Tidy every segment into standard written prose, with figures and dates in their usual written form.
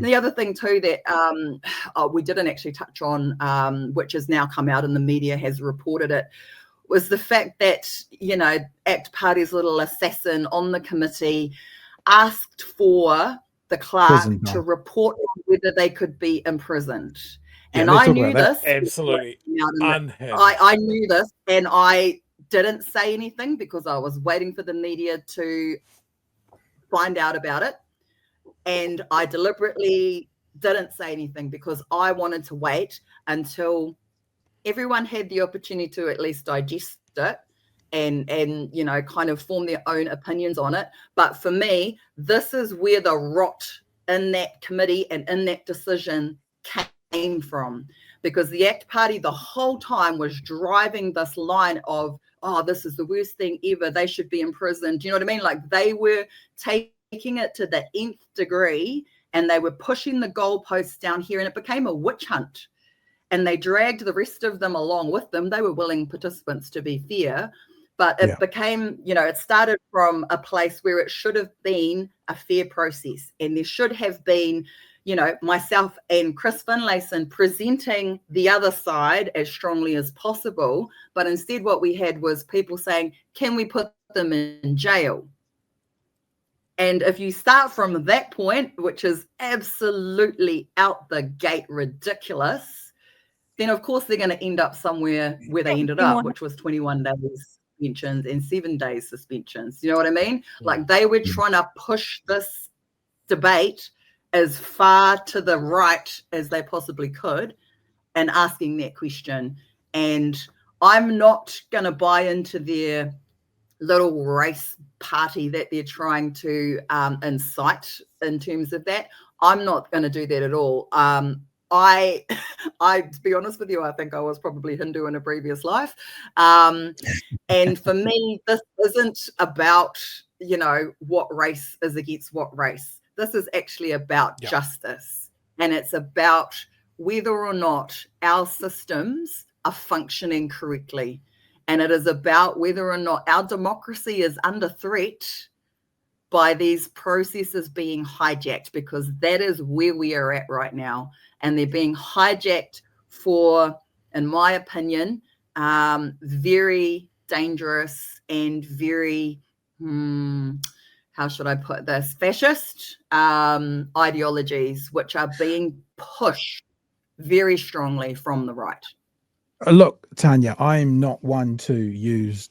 The other thing too that we didn't actually touch on, which has now come out and the media has reported it, was the fact that, ACT Party's little assassin on the committee asked for the clerk to report on whether they could be imprisoned. Yeah, and I knew this. Absolutely unhinged. I knew this, and I didn't say anything because I was waiting for the media to find out about it. And I deliberately didn't say anything because I wanted to wait until everyone had the opportunity to at least digest it and kind of form their own opinions on it. But for me, this is where the rot in that committee and in that decision came from, because the ACT Party the whole time was driving this line of, oh, this is the worst thing ever, they should be imprisoned. Do you know what I mean? Like, they were taking it to the nth degree, and they were pushing the goalposts down here, and it became a witch hunt. And they dragged the rest of them along with them. They were willing participants, to be fair, but it became, it started from a place where it should have been a fair process, and there should have been, myself and Chris Finlayson presenting the other side as strongly as possible. But instead what we had was people saying, can we put them in jail? And if you start from that point, which is absolutely out the gate ridiculous, then of course they're going to end up somewhere where they ended up, which was 21 days suspensions and 7 days suspensions. You know what I mean? Like, they were trying to push this debate as far to the right as they possibly could and asking that question. And I'm not going to buy into their little race party that they're trying to incite in terms of that. I'm not going to do that at all. I, to be honest with you, I think I was probably Hindu in a previous life. And for me, this isn't about, what race is against what race. This is actually about justice. And it's about whether or not our systems are functioning correctly. And it is about whether or not our democracy is under threat by these processes being hijacked, because that is where we are at right now. And they're being hijacked for, in my opinion, very dangerous and very, how should I put this, fascist ideologies, which are being pushed very strongly from the right. Look, Tanya, I'm not one to use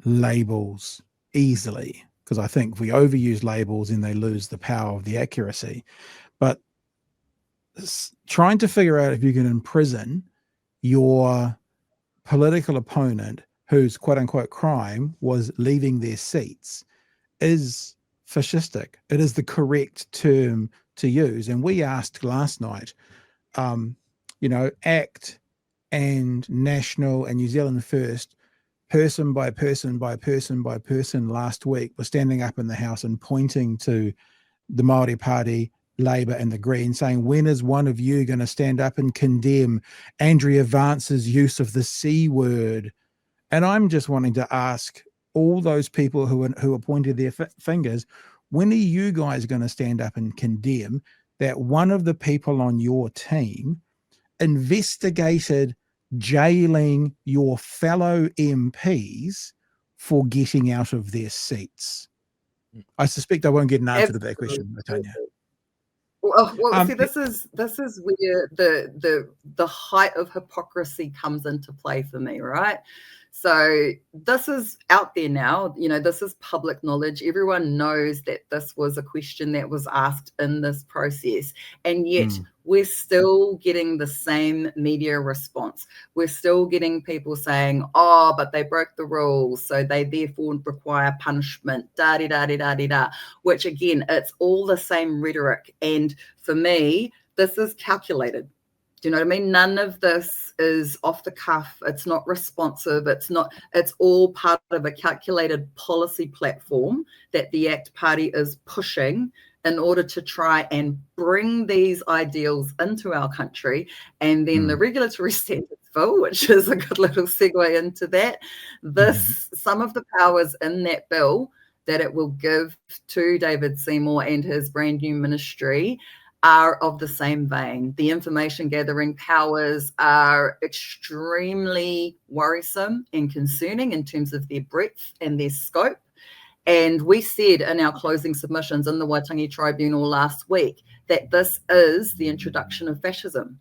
labels easily, because I think if we overuse labels, then they lose the power of the accuracy. But trying to figure out if you can imprison your political opponent whose quote-unquote crime was leaving their seats is fascistic. It is the correct term to use. And we asked last night, ACT and National and New Zealand First, person by person by person by person last week, were standing up in the House and pointing to the Māori Party, Labour and the Greens, saying, when is one of you going to stand up and condemn Andrea Vance's use of the C word? And I'm just wanting to ask all those people who are pointing their fingers, when are you guys going to stand up and condemn that one of the people on your team investigated jailing your fellow MPs for getting out of their seats? I suspect I won't get an answer to that question, Tanya. Well, see, this is where the height of hypocrisy comes into play for me, right? So this is out there now. This is public knowledge. Everyone knows that this was a question that was asked in this process, and yet we're still getting the same media response. We're still getting people saying, oh, but they broke the rules, so they therefore require punishment, da-di-da-di-da-di-da, which again, it's all the same rhetoric. And for me, this is calculated. Do you know what I mean? None of this is off the cuff. It's not responsive. It's all part of a calculated policy platform that the ACT Party is pushing in order to try and bring these ideals into our country. And then the regulatory standards bill, which is a good little segue into that, some of the powers in that bill that it will give to David Seymour and his brand new ministry are of the same vein. The information gathering powers are extremely worrisome and concerning in terms of their breadth and their scope. And we said in our closing submissions in the Waitangi Tribunal last week that this is the introduction of fascism.